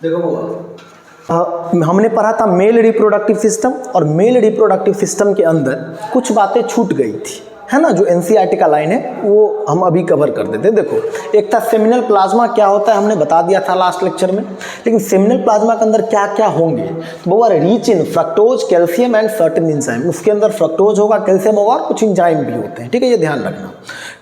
देखो हमने पढ़ा था मेल रिप्रोडक्टिव सिस्टम, और मेल रिप्रोडक्टिव सिस्टम के अंदर कुछ बातें छूट गई थी, है ना। जो एनसीईआरटी का लाइन है वो हम अभी कवर कर देते हैं। देखो, एक था सेमिनल प्लाज्मा क्या होता है, हमने बता दिया था लास्ट लेक्चर में। लेकिन सेमिनल प्लाज्मा के अंदर क्या क्या होंगे, तो वो rich in fructose, calcium and certain enzyme. उसके अंदर फ्रक्टोज होगा, कैल्शियम होगा और कुछ एंजाइम भी होते हैं, ठीक है, ये ध्यान रखना।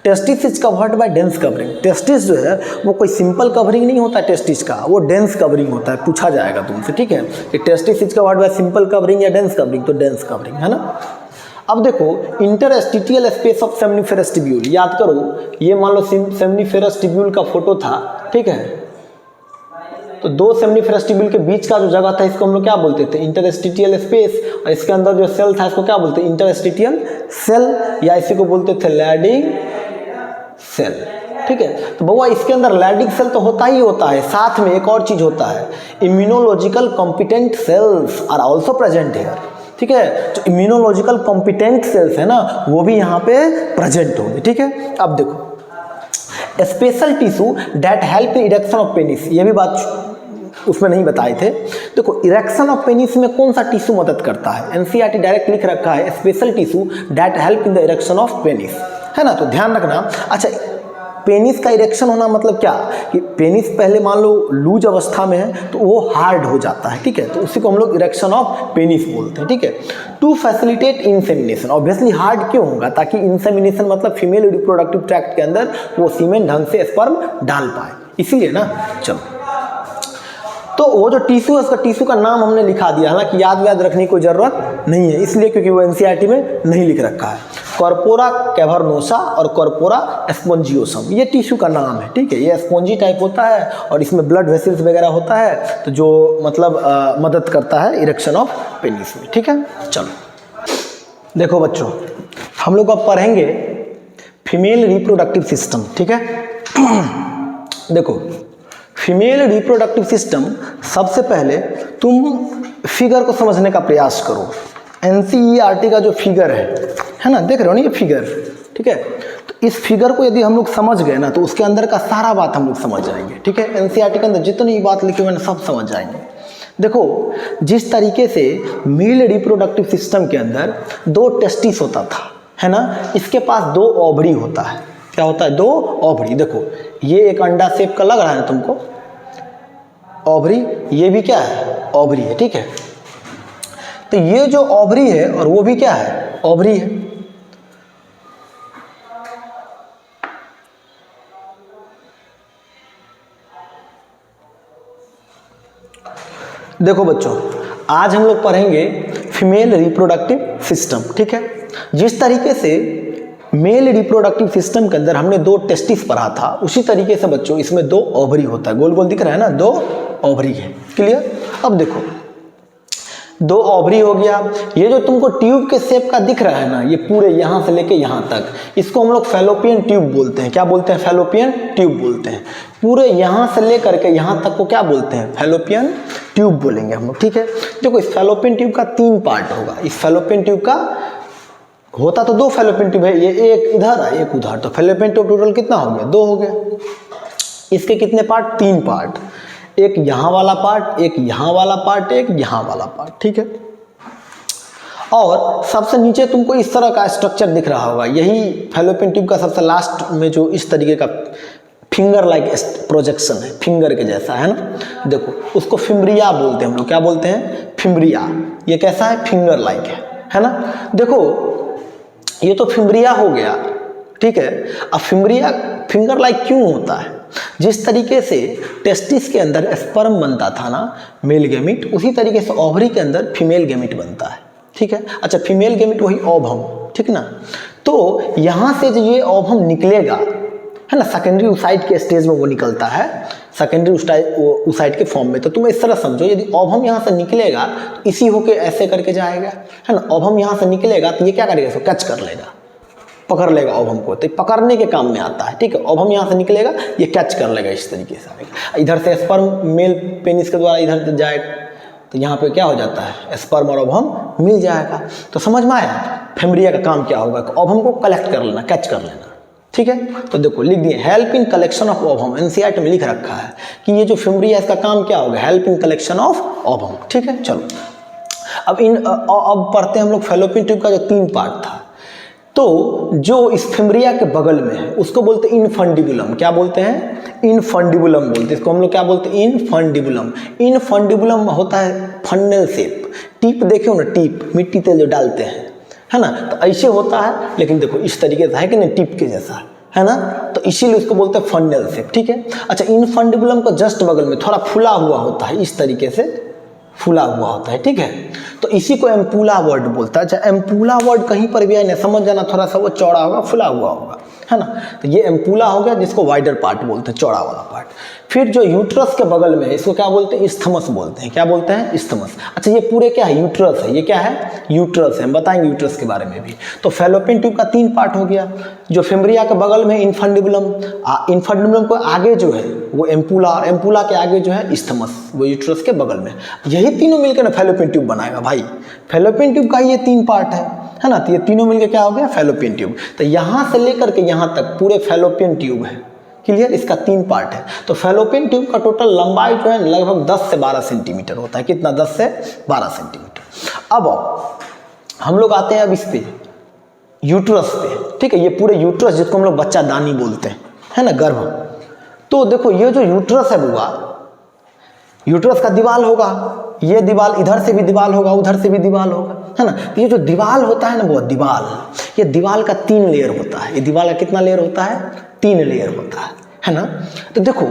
Testis is covered by dense covering. Testis जो है वो कोई सिंपल कवरिंग नहीं होता है टेस्टिस का, वो डेंस कवरिंग होता है। पूछा जाएगा तुमसे, ठीक है, कि testis is covered by simple covering या डेंस कवरिंग, तो डेंस कवरिंग, है ना। अब देखो, इंटरस्टिटियल स्पेस ऑफ सेमनीफेरस ट्यूब्यूल, याद करो, ये मान लो सेमनीफेरस ट्यूब्यूल का फोटो था, ठीक है। तो दो सेमनीफेरस ट्यूब्यूल के बीच का जो जगह था इसको हम लोग क्या बोलते थे, इंटरस्टिटियल स्पेस। और इसके अंदर जो सेल था इसको क्या बोलते हैं, इंटरस्टिटियल सेल, या इसी को बोलते थे लैडिंग सेल, ठीक है। तो बउआ इसके अंदर लैडिंग सेल तो होता ही होता है, साथ में एक और चीज होता है, immunological competent cells are also present here, ठीक है। जो इम्यूनोलॉजिकल कॉम्पिटेंट सेल्स है ना वो भी यहाँ पे प्रेजेंट होंगे, ठीक है। अब देखो, special tissue that help in erection of penis, ये भी बात उसमें नहीं बताए थे। देखो, इरेक्शन ऑफ पेनिस में कौन सा टिश्यू मदद करता है, एनसीईआरटी डायरेक्ट लिख रखा है, special tissue that help in the erection of penis, है ना। तो ध्यान रखना। अच्छा, पेनिस का इरेक्शन होना मतलब क्या, कि पेनिस पहले मान लो लूज अवस्था में है तो वो हार्ड हो जाता है, ठीक है, तो उसी को हम लोग इरेक्शन ऑफ पेनिस बोलते हैं, ठीक है। To facilitate insemination, obviously hard क्यों होगा, ताकि इंसेमिनेशन मतलब फीमेल रिप्रोडक्टिव ट्रैक्ट के अंदर वो सीमेन ढंग से स्पर्म डाल पाए, इसीलिए ना। चलो, तो वो जो टिश्यू है उसका टिश्यू का नाम हमने लिखा दिया, हालांकि याद रखने की कोई जरूरत नहीं है, इसलिए क्योंकि वो एनसीईआरटी में नहीं लिख रखा है। कॉर्पोरा कैवर्नोसा और कॉर्पोरा स्पोंजियोसम, ये टिश्यू का नाम है, ठीक है। ये स्पोंजी टाइप होता है और इसमें ब्लड वेसल्स वगैरह होता है, तो जो मतलब मदद करता है इरेक्शन ऑफ पेनिस में, ठीक है। चलो देखो बच्चों, हम लोग अब पढ़ेंगे फीमेल रिप्रोडक्टिव सिस्टम, ठीक है। देखो, फीमेल रिप्रोडक्टिव सिस्टम, सबसे पहले तुम फिगर को समझने का प्रयास करो। एनसीईआरटी का जो फिगर है ना, देख रहे हो ना ये फिगर, ठीक है। तो इस फिगर को यदि हम लोग समझ गए ना तो उसके अंदर का सारा बात हम लोग समझ जाएंगे, ठीक है। एनसीईआरटी के अंदर जितनी बात लिखी हुई है सब समझ जाएंगे। देखो, जिस तरीके से मेल रिप्रोडक्टिव सिस्टम के अंदर दो टेस्टिस होता था, है ना, इसके पास दो ओवरी होता है। क्या होता है, दो ओवरी। देखो, ये एक अंडा शेप का लग रहा है तुमको ओवरी, ये भी क्या है, ओवरी है, ठीक है। तो ये जो ओवरी है और वो भी क्या है, ओवरी है। देखो बच्चों, आज हम लोग पढ़ेंगे फीमेल रिप्रोडक्टिव सिस्टम, ठीक है। जिस तरीके से मेल रिप्रोडक्टिव सिस्टम के अंदर हमने दो टेस्टिस पढ़ा था, उसी तरीके से बच्चों इसमें दो ओवरी होता है। गोल गोल दिख रहा है ना, दो ओवरी है, क्लियर। अब देखो, दो ओवरी हो गया, ये जो तुमको ट्यूब के शेप का दिख रहा है ना, ये पूरे यहाँ से लेके यहाँ तक, इसको हम लोग फैलोपियन ट्यूब बोलते हैं। क्या बोलते हैं, फैलोपियन ट्यूब बोलते हैं। पूरे यहाँ से लेकर के यहाँ तक को क्या बोलते हैं, फैलोपियन ट्यूब बोलेंगे हम लोग, ठीक है। देखो, इस फैलोपियन ट्यूब का 3 पार्ट होगा। इस फैलोपियन ट्यूब का होता तो दो फैलोपियन ट्यूब है, ये एक इधर है एक उधर, तो फैलोपियन ट्यूब टोटल कितना हो गया, 2 हो गया। इसके कितने पार्ट, 3 पार्ट, एक यहाँ वाला पार्ट, एक यहाँ वाला पार्ट, एक यहाँ वाला पार्ट, ठीक है। और सबसे नीचे तुमको इस तरह का स्ट्रक्चर दिख रहा होगा, यही फैलोपियन ट्यूब का सबसे लास्ट में जो इस तरीके का फिंगर लाइक प्रोजेक्शन है, फिंगर के जैसा, है ना। देखो, उसको फिम्ब्रिया बोलते हैं हम लोग। क्या बोलते हैं, फिम्ब्रिया। ये कैसा है, फिंगर लाइक है ना। देखो, ये तो फिम्ब्रिया हो गया, ठीक है। अब फिम्ब्रिया फिंगर लाइक क्यों होता है, जिस तरीके से टेस्टिस के अंदर स्पर्म बनता था ना, मेल गैमिट, उसी तरीके से ओवरी के अंदर फीमेल गैमिट बनता है, ठीक है। अच्छा, फीमेल गैमिट वही ओवम, ठीक ना। तो यहाँ से जो ये ओवम निकलेगा, है ना, सेकेंडरी oocyte के स्टेज में वो निकलता है, सेकेंडरी oocyte के फॉर्म में। तो तुम इस तरह समझो, यदि ओवम यहाँ से निकलेगा तो इसी होके ऐसे करके जाएगा, है ना। ओवम यहाँ से निकलेगा तो ये क्या करेगा, इसको कैच कर लेगा, पकड़ लेगा ओवम को, तो पकड़ने के काम में आता है, ठीक है। ओवम यहाँ से निकलेगा, ये कैच कर लेगा, इस तरीके से आएगा। इधर से स्पर्म मेल पेनिस के द्वारा इधर जाएगा, तो यहाँ पे क्या हो जाता है, स्पर्म और ओवम मिल जाएगा। तो समझ में आया, फिम्ब्रिया का काम क्या होगा, ओवम को कलेक्ट कर लेना, कैच कर लेना, ठीक है, तो देखो लिख दिए help in collection of ovum, NCERT में लिख रखा है कि ये जो फिमरिया इसका काम क्या होगा, help in collection of ovum. ठीक है, चलो अब पढ़ते हैं हम लोग फैलोपियन ट्यूब का जो 3 पार्ट था। तो जो इस फिमरिया के बगल में है उसको बोलते हैं इनफंडिबुलम। क्या बोलते हैं? इनफंडिबुलम बोलते हैं इसको हम लोग। क्या बोलते हैं? इनफंडिबुलम। इनफंडिबुलम होता है फन्नल शेप। टिप देखे हो ना, टिप मिट्टी तेल जो डालते हैं, है ना, तो ऐसे होता है, लेकिन देखो इस तरीके से है कि नहीं, टिप के जैसा, है ना, तो इसीलिए उसको बोलते हैं फन्नल शेप। ठीक है, अच्छा इनफंडिबुलम का जस्ट बगल में थोड़ा फुला हुआ होता है, इस तरीके से फुला हुआ होता है। ठीक है, तो इसी को एम्पूला वर्ड बोलता है। अच्छा एम्पूला वर्ड कहीं पर भी आए ना, समझ जाना, थोड़ा सा वो चौड़ा होगा, फुला हुआ होगा, है ना, तो ये एम्पूला हो गया, जिसको वाइडर पार्ट बोलते हैं, चौड़ा वाला पार्ट। फिर जो यूट्रस के बगल में है इसको क्या बोलते हैं? इस्थमस बोलते हैं। क्या बोलते हैं? इस्थमस। अच्छा ये पूरे क्या है? यूट्रस है। ये क्या है? यूट्रस है। हम बताएंगे यूट्रस के बारे में भी। तो फैलोपियन ट्यूब का 3 पार्ट हो गया। जो फिमरिया के बगल में इनफंडिबुलम, इनफंडिबुलम को आगे जो है वो एम्पूला, और एम्पूला के आगे जो है इस्थमस, वो यूट्रस के बगल में। यही तीनों मिलकर ना फैलोपियन ट्यूब बनाएगा भाई। फैलोपियन ट्यूब का ये 3 पार्ट है ना, तो ये तीनों मिलकर क्या हो गया? Fallopian tube. तो यहाँ से लेकर के यहाँ तक पूरे फैलोपियन ट्यूब है। क्लियर? इसका 3 पार्ट है। तो फैलोपियन ट्यूब का टोटल लंबाई जो है लगभग 10 से 12 सेंटीमीटर होता है। कितना? 10 से 12 सेंटीमीटर। अब हम लोग आते हैं अब इस पे, यूट्रस पे। ठीक है, ये पूरे यूट्रस जिसको हम लोग बच्चा दानी बोलते हैं, है ना, गर्भ। तो देखो ये जो यूट्रस है बुआ, यूट्रस का दीवाल होगा, ये दीवाल, इधर से भी दीवाल होगा, उधर से भी दीवाल होगा, है ना। तो ये जो दीवाल होता है ना वो दीवाल, ये दीवाल का 3 लेयर होता है। ये दीवाल का कितना लेयर होता है? 3 लेयर होता है ना। तो देखो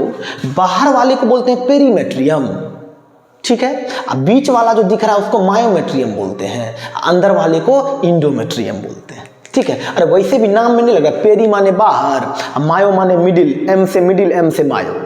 बाहर वाले को बोलते हैं पेरीमेट्रियम, ठीक है, अब बीच वाला जो दिख रहा है उसको मायोमेट्रियम बोलते हैं, अंदर वाले को इंडोमेट्रियम बोलते हैं। ठीक है, अरे वैसे भी नाम में नहीं लगा, पेरी माने बाहर, मायो माने मिडिल, एम से मिडिल, एम से मायो।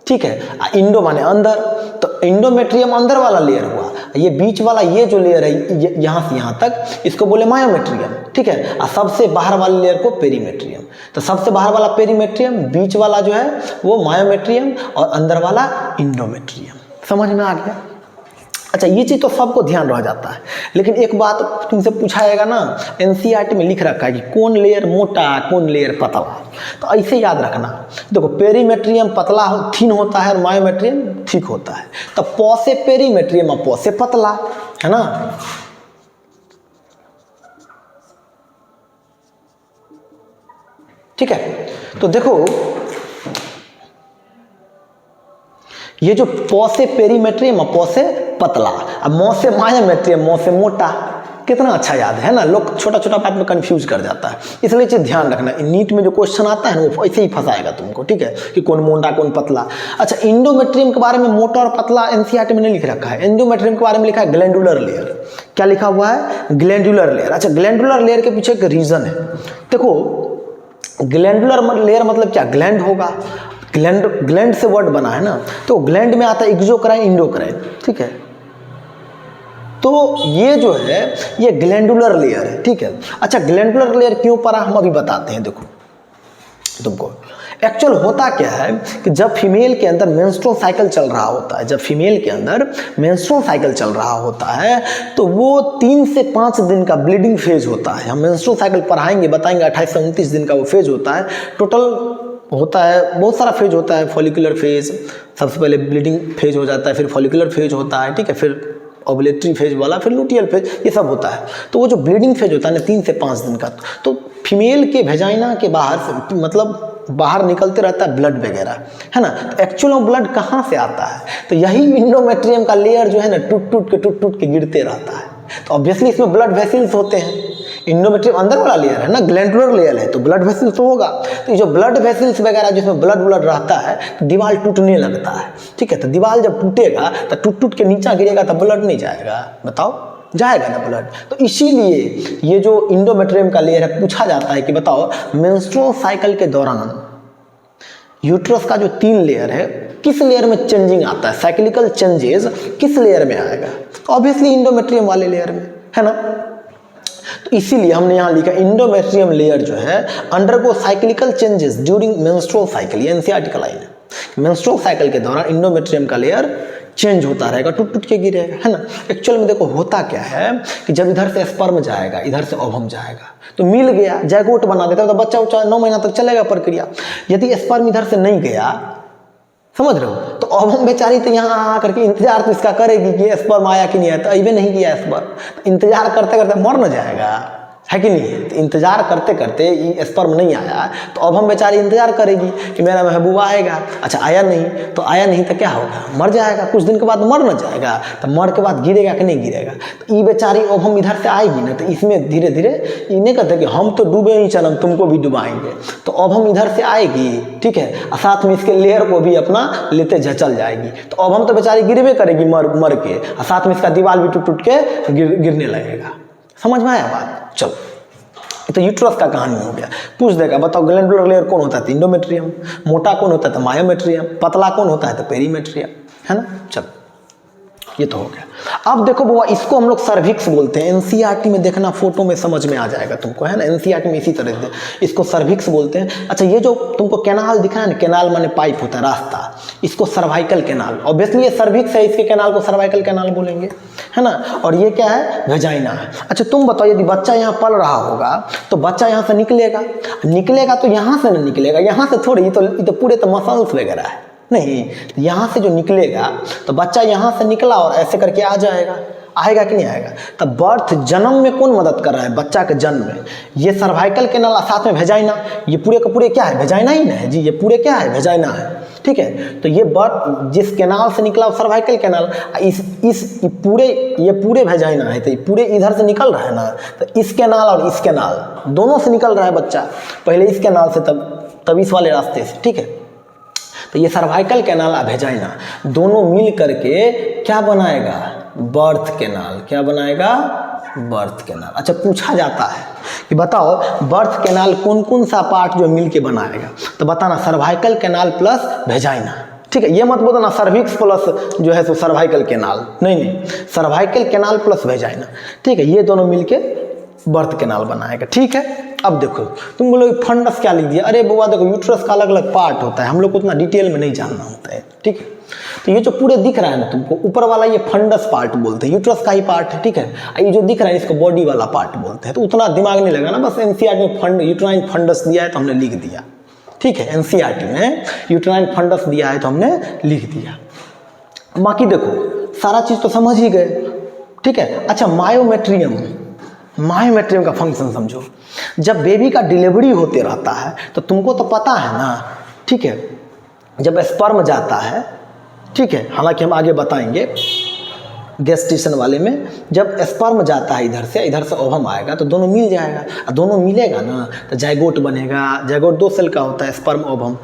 ठीक है, इंडो माने अंदर, तो इंडोमेट्रियम अंदर वाला लेयर हुआ। ये बीच वाला ये जो लेयर है यहाँ से यहाँ तक, इसको बोले मायोमेट्रियम। ठीक है, और सबसे बाहर वाले लेयर को पेरीमेट्रियम। तो सबसे बाहर वाला पेरीमेट्रियम, बीच वाला जो है वो मायोमेट्रियम, और अंदर वाला इंडोमेट्रियम। समझ में आ गया? अच्छा ये चीज़ तो सबको ध्यान रह जाता है, लेकिन एक बात तुमसे पूछा जाएगा ना, एनसीईआरटी में लिख रखा है कि कौन लेयर मोटा, कौन लेयर पतला, तो ऐसे याद रखना। देखो पेरीमेट्रियम पतला थिन होता है और मायोमेट्रियम थिक होता है। तो पौ से पेरीमेट्रियम और पौ से पतला, है ना। ठीक है, तो देखो ये जो पौ से पेरीमेट्रियम और पौ से पतला, अब मौ से मायोमेट्रियम, मौ से मोटा, कितना अच्छा याद है ना। लोग छोटा छोटा बात में कंफ्यूज कर जाता है, इसलिए चीज़ ध्यान रखना। नीट में जो क्वेश्चन आता है ना वो ऐसे ही फंसाएगा तुमको। ठीक है, कि कौन मोटा कौन पतला। अच्छा इंडोमेट्रियम के बारे में मोटा और पतला एनसीईआरटी में नहीं लिख रखा है। इंडोमेट्रियम के बारे में लिखा है ग्लैंडुलर लेयर। क्या लिखा हुआ है? Glandular layer. अच्छा ग्लैंडुलर लेयर के पीछे एक रीजन है। देखो ग्लैंडुलर लेयर मतलब क्या? ग्लैंड होगा, ग्लैंड से वर्ड बना है ना, तो ग्लैंड में आता है एक्सोक्राइन, इंडोक्राइन। ठीक है, तो ये जो है ये ग्लैंडुलर लेयर है। ठीक है, अच्छा ग्लैंडुलर लेयर क्यों पड़ा हम अभी बताते हैं। देखो तुमको एक्चुअल होता क्या है कि जब फीमेल के अंदर मेंस्ट्रुअल साइकिल चल रहा होता है, जब फीमेल के अंदर मेंस्ट्रुअल साइकिल चल रहा होता है तो वो 3 से 5 दिन का ब्लीडिंग फेज होता है। हम मेंस्ट्रुअल साइकिल पढ़ाएंगे, बताएंगे, 28 से 29 दिन का वो फेज होता है। टोटल होता है, बहुत सारा फेज होता है। फॉलिकुलर फेज, सबसे पहले ब्लीडिंग फेज हो जाता है, फिर फॉलिकुलर फेज होता है, ठीक है, फिर ओवुलेटरी फेज वाला, फिर लुटियल फेज, ये सब होता है। तो वो जो ब्लीडिंग फेज होता है ना 3 से 5 दिन का, तो फीमेल के वेजाइना के बाहर से मतलब बाहर निकलते रहता है ब्लड वगैरह, है ना। तो एक्चुअल में ब्लड कहाँ से आता है? तो यही इंडोमेट्रियम का लेयर जो है ना टूट टूट के गिरते रहता है। तो ऑब्वियसली इसमें ब्लड वेसल्स होते हैं। इंडोमेट्रियम अंदर वाला लेयर है ना, ग्लैंडुलर लेयर है, तो ब्लड वेसल्स तो होगा। तो ये जो ब्लड वेसल्स वगैरह जिसमें ब्लड रहता है तो दीवार टूटने लगता है। ठीक है, तो दीवार जब टूटेगा तो टूट के नीचा गिरेगा तो ब्लड नहीं जाएगा, बताओ जाएगा ना ब्लड। तो इसीलिए ये जो इंडोमेट्रियम का लेयर है, पूछा जाता है कि बताओ मेंस्ट्रुअल साइकिल के दौरान यूट्रस का जो 3 लेयर है किस लेयर में चेंजिंग आता है, साइक्लिकल चेंजेस किस लेयर में आएगा? ऑब्वियसली इंडोमेट्रियम वाले लेयर में, है ना। तो इसीलिए हमने यहाँ लिखा इंडोमेट्रियम लेयर जो है undergo cyclical changes during menstrual cycle. ये एनसीईआरटी का लाइन है। मेंस्ट्रुअल साइकिल के दौरान इंडोमेट्रियम का लेयर चेंज होता रहेगा, टूट टूट के गिरेगा, है ना। एक्चुअल में देखो होता क्या है कि जब इधर से स्पर्म जाएगा, इधर से ओवम जाएगा, तो मिल गया, जायगोट बना देता है, तो बच्चा उच्चा 9 महीना तक चलेगा प्रक्रिया। यदि स्पर्म इधर से नहीं गया, समझ रहे हो, तो ओवम बेचारी तो यहाँ आकर के इंतजार तो इसका करेगी कि स्पर्म आया कि नहीं आया, तो अभी नहीं किया स्पर्म, तो इंतजार करते करते मर न जाएगा, है कि नहीं। तो इंतजार करते करते ये स्पर्म नहीं आया, तो अब हम बेचारी इंतजार करेगी कि मेरा महबूबा आएगा। अच्छा आया नहीं, तो आया नहीं तो क्या होगा, मर जाएगा, कुछ दिन के बाद मर न जाएगा, तो मर के बाद गिरेगा कि नहीं गिरेगा। तो ये बेचारी अब हम इधर से आएगी ना, तो इसमें धीरे धीरे ये नहीं कहते कि हम तो डूबे ही चलम, तुमको भी डुबाएंगे। तो अब हम इधर से आएगी, ठीक है, और साथ में इसके लेयर को भी अपना लेते चल जाएगी। तो अब हम तो बेचारी गिरबे करेगी मर के, और साथ में इसका दीवार भी टूट टूट के गिरने लगेगा। समझ में आया बात। चलो, तो यूट्रस का कहानी हो गया। पूछ देगा, बताओ ग्लैंडुलर लेयर कौन होता है, तो इंडोमेट्रियम। मोटा कौन होता है, तो मायोमेट्रियम। पतला कौन होता है, तो पेरीमेट्रियम, है ना। चलो, ये तो हो गया। अब देखो बुआ, इसको हम लोग सर्विक्स बोलते हैं। एनसीईआरटी में देखना, फोटो में समझ में आ जाएगा तुमको, है ना। एनसीईआरटी में इसी तरह से इसको सर्विक्स बोलते हैं। अच्छा, ये जो तुमको कैनाल दिखा है ना, कैनाल माने पाइप होता है, रास्ता, इसको सर्वाइकल कैनाल, ऑब्वियसली ये सर्विक्स है, इसके कैनाल को सर्वाइकल कैनाल बोलेंगे, है ना। और ये क्या है, वेजाइना है। अच्छा तुम बताओ, यदि बच्चा यहाँ पल रहा होगा, तो बच्चा यहाँ से निकलेगा तो यहाँ से नहीं निकलेगा, यहाँ से थोड़ी, ये तो पूरे तो मसल्स वगैरह है, नहीं, यहाँ से जो निकलेगा, तो बच्चा यहाँ से निकला और ऐसे करके आ जाएगा, आएगा कि नहीं आएगा। तब बर्थ, जन्म में कौन मदद कर रहा है, बच्चा के जन्म में, ये सर्वाइकल कैनाल, साथ में वेजाइना, ये पूरे का पूरे क्या है, वेजाइना ही ना है जी, ये पूरे क्या है, वेजाइना है, ठीक है। तो ये बर्थ जिस कैनाल से निकला सर्वाइकल कैनाल, ये पूरे वेजाइना है, तो ये पूरे इधर से निकल रहा है ना, तो इस कैनाल और इस कैनाल दोनों से निकल रहा है बच्चा, पहले इस कैनाल से तब इस वाले रास्ते से, ठीक है। तो ये सर्वाइकल कैनाल और वेजाइना दोनों मिल करके क्या बनाएगा, बर्थ कैनाल। क्या बनाएगा, बर्थ कैनाल। अच्छा, पूछा जाता है कि बताओ बर्थ कैनाल कौन कौन सा पार्ट जो मिल के बनाएगा, तो बताना सर्वाइकल कैनाल प्लस वेजाइना, ठीक है। ये मत बोलना सर्विक्स प्लस जो है सो सर्वाइकल कैनाल, नहीं, सर्वाइकल कैनाल प्लस वेजाइना, ठीक है। ये दोनों मिलके बर्थ कैनाल बनाएगा, ठीक है। अब देखो, तुम बोलोगे फंडस क्या लिख दिया, अरे बुआ देखो, यूट्रस का अलग अलग पार्ट होता है, हम लोग को उतना डिटेल में नहीं जानना होता है, ठीक है। तो ये जो पूरे दिख रहा है ना तुमको, ऊपर वाला ये फंडस पार्ट बोलते हैं, यूट्रस का ही पार्ट है, ठीक है। ये जो दिख रहा है इसको बॉडी वाला पार्ट बोलते हैं। तो उतना दिमाग नहीं लगा ना, बस एनसीईआरटी में यूट्राइन फंडस दिया है तो हमने लिख दिया, ठीक है। एनसीईआरटी में यूट्राइन फंडस दिया है तो हमने लिख दिया। बाकी देखो सारा चीज़ तो समझ ही गए, ठीक है। अच्छा, मायोमेट्रियम का फंक्शन समझो। जब बेबी का डिलीवरी होते रहता है, तो तुमको तो पता है ना, ठीक है, जब स्पर्म जाता है, ठीक है, हालांकि हम आगे बताएंगे गेस्टेशन वाले में, जब स्पर्म जाता है इधर से ओवम आएगा, तो दोनों मिल जाएगा, और दोनों मिलेगा ना तो जाइगोट बनेगा। जाइगोट 2 सेल का होता है, स्पर्म ओवम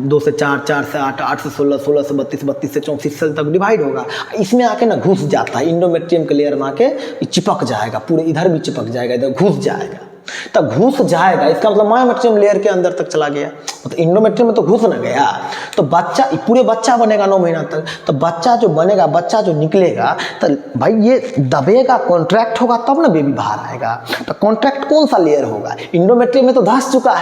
2 से 4, 4 से 8, 8 से 16, 16 से 32, 32 से 34 सेल तक डिवाइड होगा। इसमें आके ना घुस जाता है, इंडोमेट्रियम के लेयर में आके चिपक जाएगा, पूरे इधर भी चिपक जाएगा, इधर घुस जाएगा। तब घुस जाएगा, इसका मतलब मायोमेट्रियम लेयर के अंदर तक चला गया, मतलब इंडोमेट्रियम में तो घुस न गया। तो बच्चा, पूरे बच्चा बनेगा 9 महीना तक। तो बच्चा जो बनेगा, बच्चा जो निकलेगा, तो भाई ये दबेगा, कॉन्ट्रैक्ट होगा, तब ना बेबी बाहर आएगा। तो कॉन्ट्रैक्ट कौन सा लेयर होगा, इंडोमेट्रियम में तो धंस चुका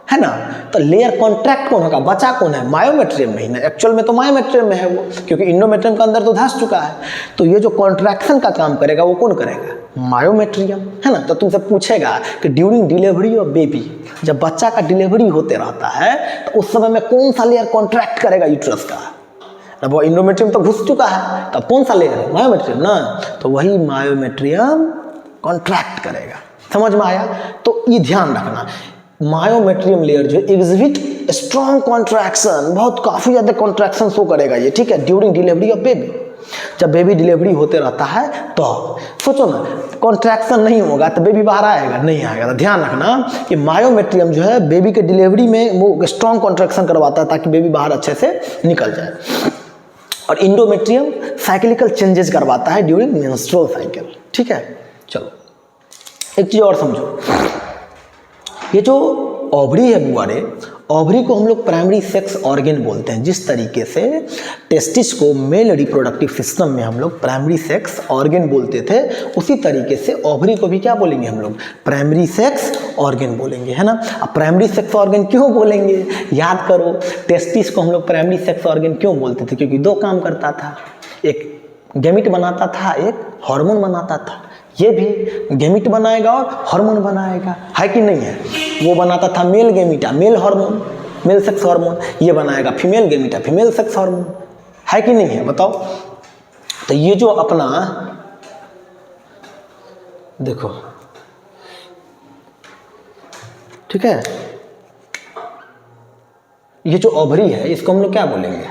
है ना। तो लेयर कॉन्ट्रैक्ट कौन होगा, बचा कौन है, मायोमेट्रियम में ही ना। एक्चुअल में तो मायोमेट्रियम में है वो, क्योंकि इंडोमेट्रियम के अंदर तो धंस चुका है। तो ये जो कॉन्ट्रैक्शन का काम करेगा वो कौन करेगा, मायोमेट्रियम, है ना। तो तुमसे पूछेगा कि ड्यूरिंग डिलीवरी ऑफ बेबी, जब बच्चा का डिलीवरी होते रहता है, तो उस समय में कौन सा लेयर कॉन्ट्रैक्ट करेगा यूट्रस का। अब वो इंडोमेट्रियम तो घुस चुका है, तब कौन सा लेयर है, मायोमेट्रियम ना। तो वही मायोमेट्रियम कॉन्ट्रैक्ट करेगा। समझ में आया। तो ये ध्यान रखना, मायोमेट्रियम लेयर जो एग्जिबिट स्ट्रॉन्ग कॉन्ट्रैक्शन, बहुत काफ़ी ज़्यादा कॉन्ट्रैक्शन शो करेगा ये, ठीक है, ड्यूरिंग डिलीवरी ऑफ बेबी। जब बेबी डिलीवरी होते रहता है तो सोचो ना, कॉन्ट्रैक्शन नहीं होगा तो बेबी बाहर आएगा, नहीं आएगा। तो ध्यान रखना कि मायोमेट्रियम जो है बेबी के डिलीवरी में वो स्ट्रॉन्ग कॉन्ट्रैक्शन करवाता है, ताकि बेबी बाहर अच्छे से निकल जाए। और इंडोमेट्रियम साइक्लिकल चेंजेस करवाता है ड्यूरिंग मेंस्ट्रुअल साइकिल, ठीक है। चलो एक चीज़ और समझो, ये जो ओवरी है बुआ रे, ओवरी को हम लोग प्राइमरी सेक्स ऑर्गन बोलते हैं। जिस तरीके से टेस्टिस को मेल रिप्रोडक्टिव सिस्टम में हम लोग प्राइमरी सेक्स ऑर्गन बोलते थे, उसी तरीके से ओवरी को भी क्या बोलेंगे हम लोग, प्राइमरी सेक्स ऑर्गन बोलेंगे, है ना। अब प्राइमरी सेक्स ऑर्गन क्यों बोलेंगे, याद करो, टेस्टिस को हम लोग प्राइमरी सेक्स ऑर्गन क्यों बोलते थे, क्योंकि 2 काम करता था। एक गैमीट बनाता था, एक हार्मोन बनाता था। ये भी गैमीट बनाएगा और हार्मोन बनाएगा, है कि नहीं है? वो बनाता था male gamete, male hormone, male sex hormone. ये बनाएगा female gamete, female sex hormone, है कि नहीं है? बताओ। तो ये जो अपना देखो, ठीक है, ये जो ओवरी है इसको हम लोग क्या बोलेंगे?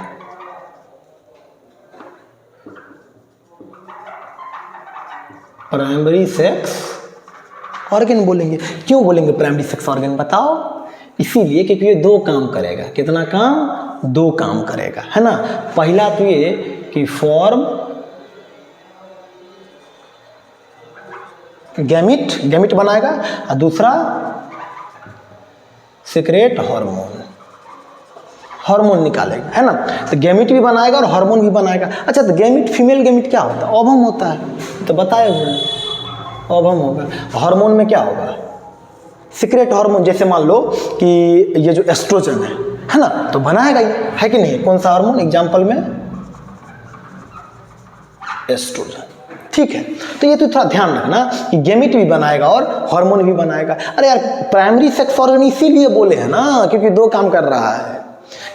प्राइमरी सेक्स ऑर्गन बोलेंगे। क्यों बोलेंगे प्राइमरी सेक्स ऑर्गन? बताओ। इसीलिए क्योंकि ये दो काम करेगा। कितना काम? दो काम करेगा, है ना। पहला तो ये कि फॉर्म गैमिट, गैमिट बनाएगा, और दूसरा सीक्रेट हार्मोन, हार्मोन निकालेगा, है ना। तो गैमिट भी बनाएगा और हार्मोन भी बनाएगा। अच्छा, तो गैमिट, फीमेल गैमिट क्या होता है? ओवम होता है, तो बताए हुए ओवम होगा। हार्मोन में क्या होगा? Secret hormone. जैसे मान लो कि ये जो एस्ट्रोजन है ना, तो बनाएगा ये, है कि नहीं? कौन सा हार्मोन? एग्जाम्पल में एस्ट्रोजन, ठीक है। तो ये तो थोड़ा ध्यान रखना कि गैमिट भी बनाएगा और हार्मोन भी बनाएगा। अरे यार, प्राइमरी सेक्स ऑर्गन इसीलिए बोले हैं ना, क्योंकि दो काम कर रहा है।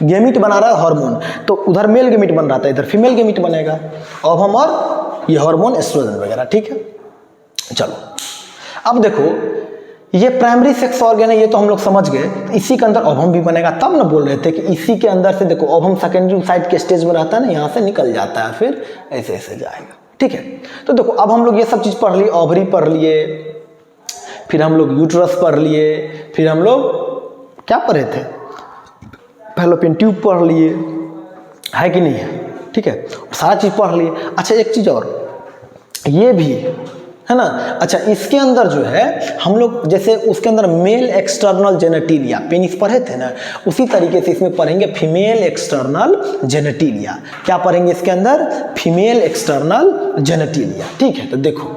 गैमिट बना रहा है हार्मोन, तो उधर मेल गैमिट बन रहा था, इधर फीमेल गैमिट बनेगा, ओवम और ये हार्मोन एस्ट्रोजन वगैरह, ठीक है। चलो, अब देखो, ये प्राइमरी सेक्स ऑर्गन है, ये तो हम लोग समझ गए। इसी के अंदर ओवम भी बनेगा। तब ना बोल रहे थे कि इसी के अंदर से देखो, ओवम सेकेंडरी साइड के स्टेज में रहता है ना, यहाँ से निकल जाता है, फिर ऐसे ऐसे जाएगा, ठीक है। तो देखो, अब हम लोग ये सब चीज़ पढ़ लिए, ओवरी पढ़ लिए, फिर हम लोग यूट्रस पढ़ लिए, फिर हम लोग क्या पढ़े थे? फैलोपियन ट्यूब पढ़ लिए, है कि नहीं है? ठीक है, सारा चीज़ पढ़ लिए। अच्छा, एक चीज़ और, ये भी है ना। अच्छा, इसके अंदर जो है हम लोग जैसे उसके अंदर मेल एक्सटर्नल जेनेटिलिया, पेनिस पढ़े थे ना, उसी तरीके से इसमें पढ़ेंगे फीमेल एक्सटर्नल जेनेटिलिया। क्या पढ़ेंगे इसके अंदर? फीमेल एक्सटर्नल जेनेटिलिया, ठीक है। तो देखो,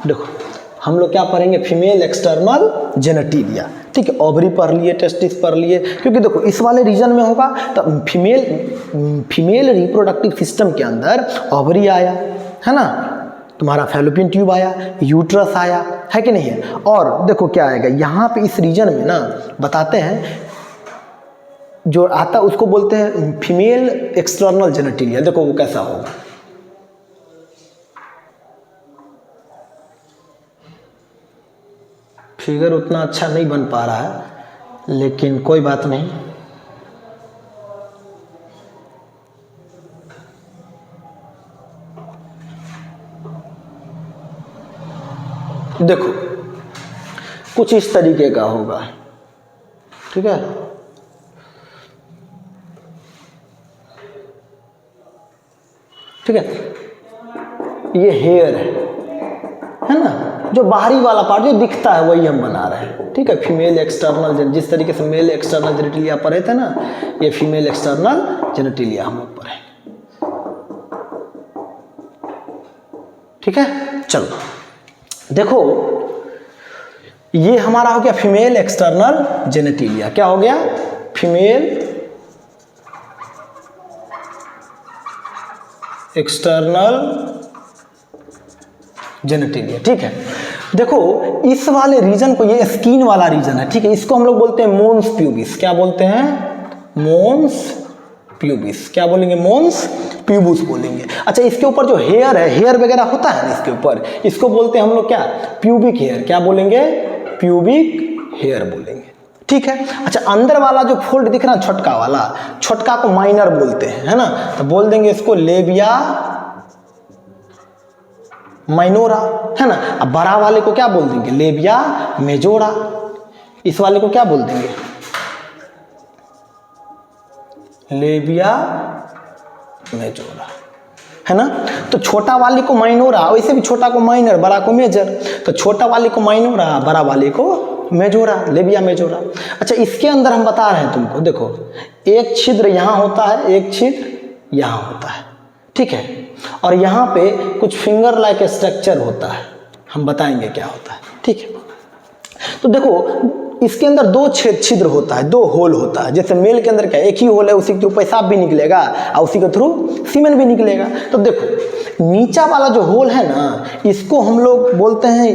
देखो हम लोग क्या पढ़ेंगे? फीमेल एक्सटर्नल जेनेटिलिया, ठीक है। ओवरी पढ़ लिए, टेस्टिस पढ़ लिए, क्योंकि देखो इस वाले रीजन में होगा तो फीमेल रिप्रोडक्टिव सिस्टम के अंदर ओवरी आया, है ना, तुम्हारा फैलोपियन ट्यूब आया, यूट्रस आया, है कि नहीं है। और देखो क्या आएगा यहाँ पे इस रीजन में ना, बताते हैं जो आता उसको बोलते हैं फीमेल एक्सटर्नल जेनेटिलिया। देखो वो कैसा होगा, फिगर उतना अच्छा नहीं बन पा रहा है, लेकिन कोई बात नहीं। देखो कुछ इस तरीके का होगा, ठीक है। ठीक है, ये हेयर है ना, जो बाहरी वाला पार्ट जो दिखता है वही हम बना रहे हैं, ठीक है। फीमेल एक्सटर्नल, जिस तरीके से मेल एक्सटर्नल जेनेटिलिया पढ़े थे ना, ये फीमेल एक्सटर्नल जेनेटिलिया हम लोग पढ़े, ठीक है। चलो देखो, ये हमारा हो गया फीमेल एक्सटर्नल जेनेटिलिया। क्या हो गया? फीमेल एक्सटर्नल जेनेटिलिया, ठीक है। देखो इस वाले रीजन को, ये स्किन वाला रीजन है, ठीक है, इसको हम लोग बोलते हैं मोन्स प्यूबिस। क्या बोलते हैं? मोन्स प्यूबिस। क्या बोलेंगे? मोन्स प्यूबिस बोलेंगे। अच्छा, इसके ऊपर जो हेयर है, हेयर वगैरह होता है ना इसके ऊपर, इसको बोलते हैं हम लोग क्या? Pubic hair. क्या बोलेंगे? प्यूबिक हेयर बोलेंगे, ठीक है। अच्छा, अंदर वाला जो फोल्ड दिख रहा है छोटका वाला, छोटका को माइनर बोलते हैं, है ना, तो बोल देंगे इसको लेबिया माइनोरा, है ना। अब बड़ा वाले को क्या बोल देंगे? Labia majora. इस वाले को क्या बोल देंगे? लेबिया मेजोरा, है ना। तो छोटा वाले को माइनोरा, वैसे भी छोटा को माइनर, बड़ा को मेजर, तो छोटा वाले को माइनोरा, बड़ा वाले को मेजोरा, लेबिया मेजोरा। अच्छा, इसके अंदर हम बता रहे हैं तुमको, देखो एक छिद्र यहाँ होता है, एक छिद्र यहाँ होता है, ठीक है, और यहाँ पे कुछ फिंगर लाइक स्ट्रक्चर होता है, हम बताएंगे क्या होता है, ठीक है। तो देखो इसके अंदर दो छिद्र होता है, दो होल होता है। जैसे मेल के अंदर क्या एक ही होल है, उसी के थ्रू पेशाब भी निकलेगा और उसी के थ्रू सीमेन भी निकलेगा। तो देखो नीचा वाला जो होल है ना, इसको हम लोग बोलते हैं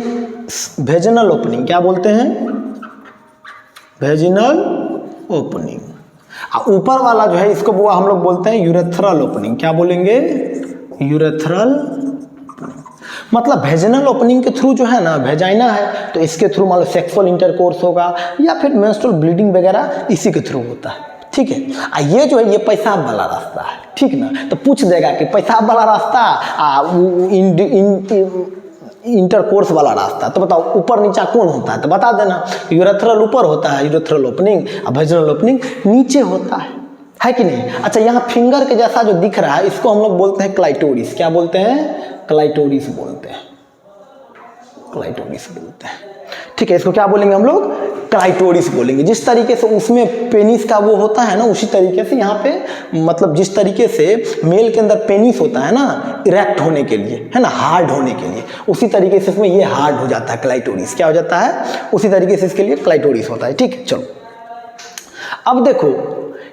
वेजिनल ओपनिंग। क्या बोलते हैं? Vaginal opening. और ऊपर वाला जो है इसको हम लोग बोलते हैं यूरेथ्रल ओपनिंग। क्या बोलेंगे? यूरेथ्रल। मतलब वेजिनल ओपनिंग के थ्रू जो है ना, वेजाइना है तो इसके थ्रू मान लो सेक्सुअल इंटरकोर्स होगा या फिर मेंस्ट्रुअल ब्लीडिंग वगैरह इसी के थ्रू होता है, ठीक है। ये जो है ये पेशाब वाला रास्ता है, ठीक ना। तो पूछ देगा कि पेशाब वाला रास्ता इंटरकोर्स वाला रास्ता, तो बताओ ऊपर नीचा कौन होता है? तो बता देना। यूरेथ्रल ऊपर होता है, यूरेथ्रल ओपनिंग, और वेजिनल ओपनिंग नीचे होता है कि नहीं? अच्छा, यहाँ फिंगर के जैसा जो दिख रहा है इसको हम लोग बोलते हैं क्लाइटोरिस। क्या बोलते हैं? क्लाइटोरिस बोलते हैं, क्लाइटोरिस बोलते हैं, ठीक है। इसको क्या बोलेंगे हम लोग? क्लाइटोरिस बोलेंगे। जिस तरीके से उसमें पेनिस का वो होता है ना, उसी तरीके से यहाँ पे मतलब जिस तरीके से मेल के अंदर पेनिस होता है ना इरेक्ट होने के लिए, है ना, हार्ड होने के लिए, उसी तरीके से इसमें ये हार्ड हो जाता है, क्लाइटोरिस। क्या हो जाता है? उसी तरीके से इसके लिए क्लाइटोरिस होता है, ठीक है। चलो अब देखो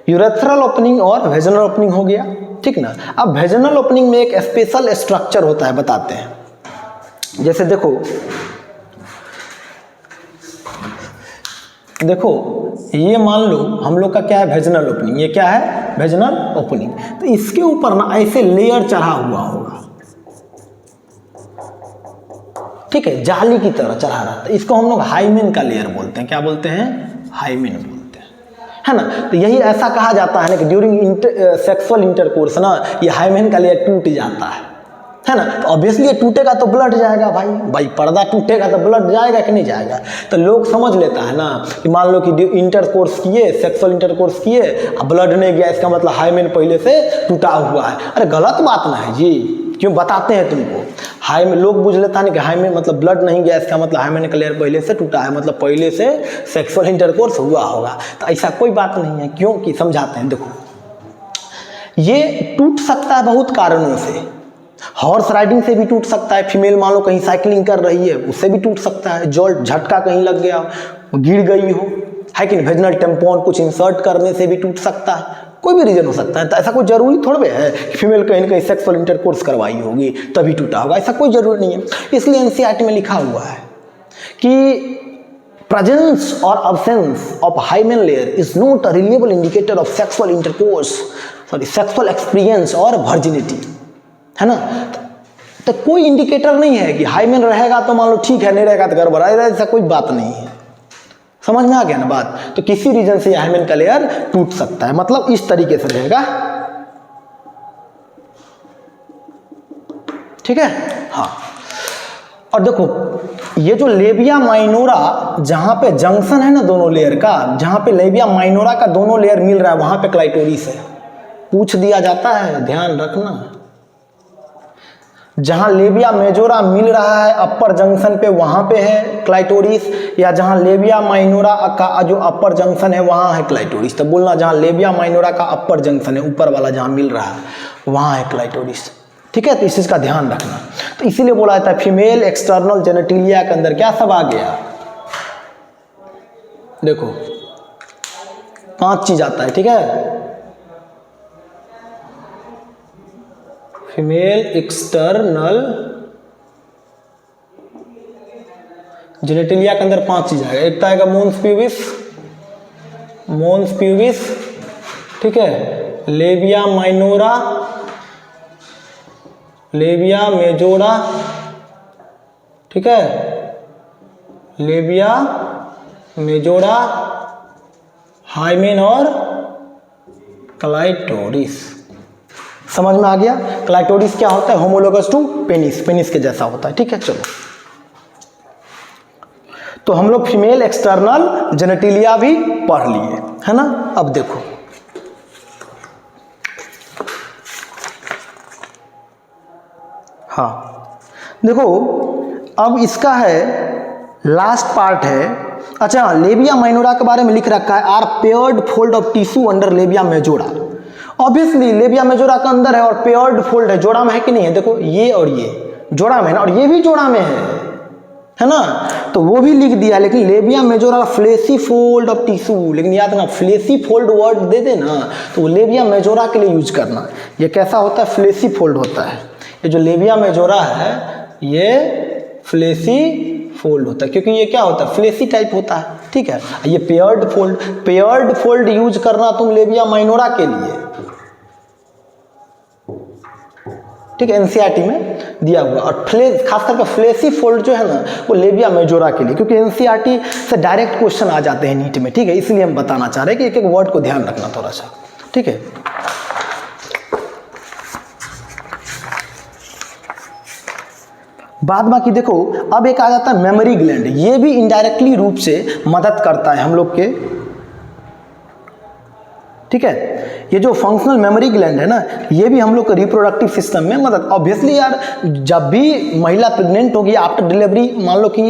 यूरेथ्रल ओपनिंग और वेजिनल ओपनिंग हो गया, ठीक ना। अब वेजिनल ओपनिंग में एक स्पेशल स्ट्रक्चर होता है, बताते हैं। जैसे देखो ये मान लो हम लोग का क्या है? Vaginal opening. ये क्या है? Vaginal opening. तो इसके ऊपर ना ऐसे लेयर चढ़ा हुआ होगा, ठीक है, जाली की तरह चढ़ा रहता है। इसको हम लोग हाइमेन का लेयर बोलते हैं। क्या बोलते हैं? हाइमेन बोलते हैं, है ना। तो यही ऐसा कहा जाता है ना कि ड्यूरिंग सेक्सुअल इंटरकोर्स ना ये हाइमेन का लेयर टूट जाता है ना। तो ऑब्वियसली ये टूटेगा तो ब्लड जाएगा भाई पर्दा टूटेगा तो ब्लड जाएगा कि नहीं जाएगा? तो लोग समझ लेता है ना कि मान लो कि इंटरकोर्स किए, सेक्सुअल इंटरकोर्स किए, अब ब्लड नहीं गया, इसका मतलब हाइमेन पहले से टूटा हुआ है। अरे गलत बात ना है जी, क्यों बताते हैं तुमको। हाइमेन लोग बुझ लेता है ना कि हाइमेन मतलब ब्लड नहीं गया, इसका मतलब हाइमेन का लेयर पहले से टूटा है, मतलब पहले से सेक्सुअल इंटरकोर्स हुआ होगा। तो ऐसा कोई बात नहीं है, क्योंकि समझाते हैं। देखो ये टूट सकता है बहुत कारणों से। हॉर्स राइडिंग से भी टूट सकता है। फीमेल मान लो कहीं साइकिलिंग कर रही है, उससे भी टूट सकता है। जोल्ट झटका कहीं लग गया, गिर गई हो, है कि नहीं। वेजिनल टेम्पोन कुछ इंसर्ट करने से भी टूट सकता है, कोई भी रीजन हो सकता है। तो ऐसा कोई जरूरी थोड़े है कि फीमेल कहीं ना कहीं सेक्सुअल इंटरकोर्स करवाई होगी तभी टूटा होगा, ऐसा कोई जरूरी नहीं है। इसलिए एनसीईआरटी में लिखा हुआ है कि presence or absence of hymen layer is not a reliable indicator of sexual intercourse, sexual experience or virginity, है ना। तो कोई इंडिकेटर नहीं है कि हाइमेन रहेगा तो मान लो ठीक है, नहीं रहेगा तो गड़बड़ है, ऐसा कोई बात नहीं है। समझ में आ गया ना बात? तो किसी रीजन से हाइमेन का लेयर टूट सकता है, मतलब इस तरीके से रहेगा, ठीक है। हाँ, और देखो ये जो लेबिया माइनोरा जहां पे जंक्शन है ना दोनों लेयर का, जहां पे लेबिया माइनोरा का दोनों लेयर मिल रहा है वहां पे क्लाइटोरिस है। पूछ दिया जाता है, ध्यान रखना। जहां लेबिया मेजोरा मिल रहा है अपर जंक्शन पे वहां पे है क्लाइटोरिस, या जहां लेबिया माइनोरा का जो अपर जंक्शन है वहां है क्लाइटोरिस। तो बोलना जहां लेबिया माइनोरा का अपर जंक्शन है, ऊपर वाला जहां मिल रहा है वहां है क्लाइटोरिस, ठीक है। तो इस चीज का ध्यान रखना। तो इसीलिए बोला जाता है फीमेल एक्सटर्नल जेनेटिलिया के अंदर क्या सब आ गया? देखो 5 चीज आता है, ठीक है। फीमेल एक्सटर्नल जेनेटिलिया के अंदर 5 चीज आएगा। एक तो आएगा मोन्स प्यूबिस, ठीक है, लेबिया माइनोरा, लेबिया मेजोरा, ठीक है, लेबिया मेजोरा, हाइमेन और क्लाइटोरिस। समझ में आ गया? क्लाइटोरिस क्या होता है? होमोलोगस टू पेनिस, पेनिस के जैसा होता है, ठीक है। चलो, तो हम लोग फीमेल एक्सटर्नल जेनेटिलिया भी पढ़ लिए, है ना। अब देखो हाँ, देखो अब इसका है लास्ट पार्ट है। अच्छा, लेबिया माइनोरा के बारे में लिख रखा है, are paired fold of tissue under labia majora. Obviously labia majora का अंदर है और पेयर्ड फोल्ड है, जोड़ा में है कि नहीं है? देखो ये और ये जोड़ा में है ना, और ये भी जोड़ा में है, है ना, तो वो भी लिख दिया, लेकिन labia majora fleshy fold of tissue, लेकिन याद रखना फ्लेसी फोल्ड वर्ड दे देना तो वो लेबिया मेजोरा के लिए यूज करना। ये कैसा होता है, फ्लेसी फोल्ड होता है। ये जो लेबिया मेजोरा है ये फ्लेसी फोल्ड होता है, क्योंकि ये क्या होता है, फ्लेसी टाइप होता है, ठीक है। ये पेयर्ड फोल्ड यूज करना तुम लेबिया माइनोरा के लिए, ठीक है, एनसीईआरटी में दिया हुआ। और खास करके फ्लेसी फोल्ड जो है ना वो लेबिया मेजोरा के लिए, क्योंकि एनसीईआरटी से डायरेक्ट क्वेश्चन आ जाते हैं नीट में, ठीक है, इसलिए हम बताना चाह रहे हैं कि एक एक वर्ड को ध्यान रखना थोड़ा सा, ठीक है। बाद बाकी देखो, अब एक आ जाता है मेमोरी ग्लैंड। ये भी इनडायरेक्टली रूप से मदद करता है हम लोग के, ठीक है। ये जो फंक्शनल मेमोरी ग्लैंड है ना, ये भी हम लोग के रिप्रोडक्टिव सिस्टम में मदद, ऑब्वियसली यार जब भी महिला प्रेग्नेंट होगी आफ्टर डिलीवरी, मान लो कि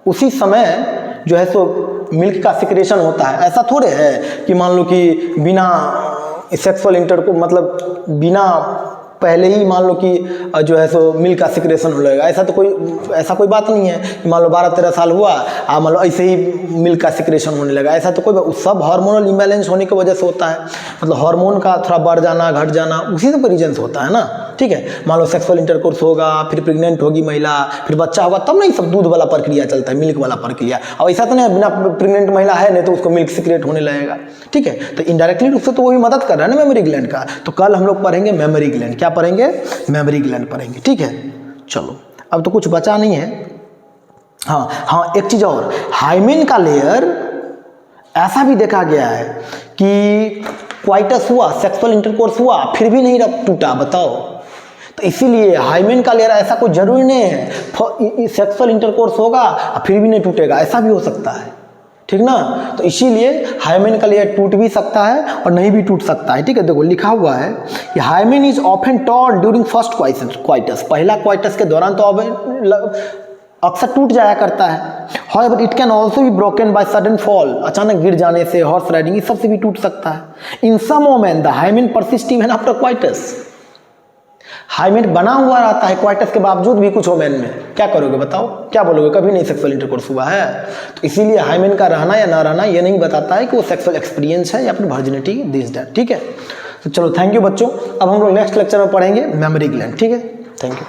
उसी समय जो है सो मिल्क का सिक्रेशन होता है। ऐसा थोड़े है कि मान लो कि बिना सेक्सुअल इंटर को, मतलब बिना पहले ही मान लो कि जो है सो मिल्क का सिक्रेशन हो लगेगा, ऐसा कोई बात नहीं है कि मान लो 12-13 साल हुआ मान लो ऐसे ही मिल्क का सिक्रेशन होने लगा, ऐसा तो कोई, सब हार्मोनल इम्बैलेंस होने की वजह से होता है। मतलब हार्मोन का थोड़ा बढ़ जाना घट जाना उसी सब रीजन से होता है ना, ठीक है। मान लो सेक्सुअल इंटरकोर्स होगा, फिर प्रेग्नेंट होगी महिला, फिर बच्चा होगा, तब नहीं सब दूध वाला प्रक्रिया चलता है, मिल्क वाला प्रक्रिया। अब ऐसा तो नहीं बिना प्रेग्नेंट महिला है नहीं तो उसको मिल्क सिक्रेट होने लगेगा, ठीक है। तो इनडायरेक्टली रूप से तो वो भी मदद कर रहा है ना मेमोरी ग्लैंड का। तो कल हम लोग पढ़ेंगे मेमोरी ग्लैंड, क्या पढ़ेंगे, मेमोरी ग्लैंड पढ़ेंगे, ठीक है। चलो अब तो कुछ बचा नहीं है। हाँ एक चीज और, हाइमेन का लेयर ऐसा भी देखा गया है कि क्वाइटस हुआ, सेक्सुअल इंटरकोर्स हुआ, फिर भी नहीं टूटा, बताओ। तो इसीलिए हाइमेन का लेयर ऐसा कोई जरूरी नहीं है सेक्सुअल इंटरकोर्स होगा फिर भी नहीं टूटेगा, ऐसा भी हो सकता है, ठीक ना। तो इसीलिए हाइमेन का लेयर टूट भी सकता है और नहीं भी टूट सकता है, ठीक है। देखो लिखा हुआ है कि hymen is often torn during first coitus, पहला क्वाइटस के दौरान तो अक्सर टूट जाया करता है। However it can also be broken by sudden fall, अचानक गिर जाने से, हॉर्स राइडिंग, इस सबसे भी टूट सकता है। In some women the hymen persist even after coitus, hymen बना हुआ रहता है क्वाइटस के बावजूद भी कुछ वोमेन में, क्या करोगे बताओ, क्या बोलोगे, कभी नहीं सेक्सुअल इंटरकोर्स हुआ है। तो इसीलिए हाइमेन का रहना या ना रहना ये नहीं बताता है कि वो सेक्सुअल एक्सपीरियंस है या फिर वर्जिनिटी दिस दैट, ठीक है। तो चलो थैंक यू बच्चों, अब हम लोग नेक्स्ट लेक्चर में पढ़ेंगे मेमोरी ग्लैंड, ठीक है। Thank you.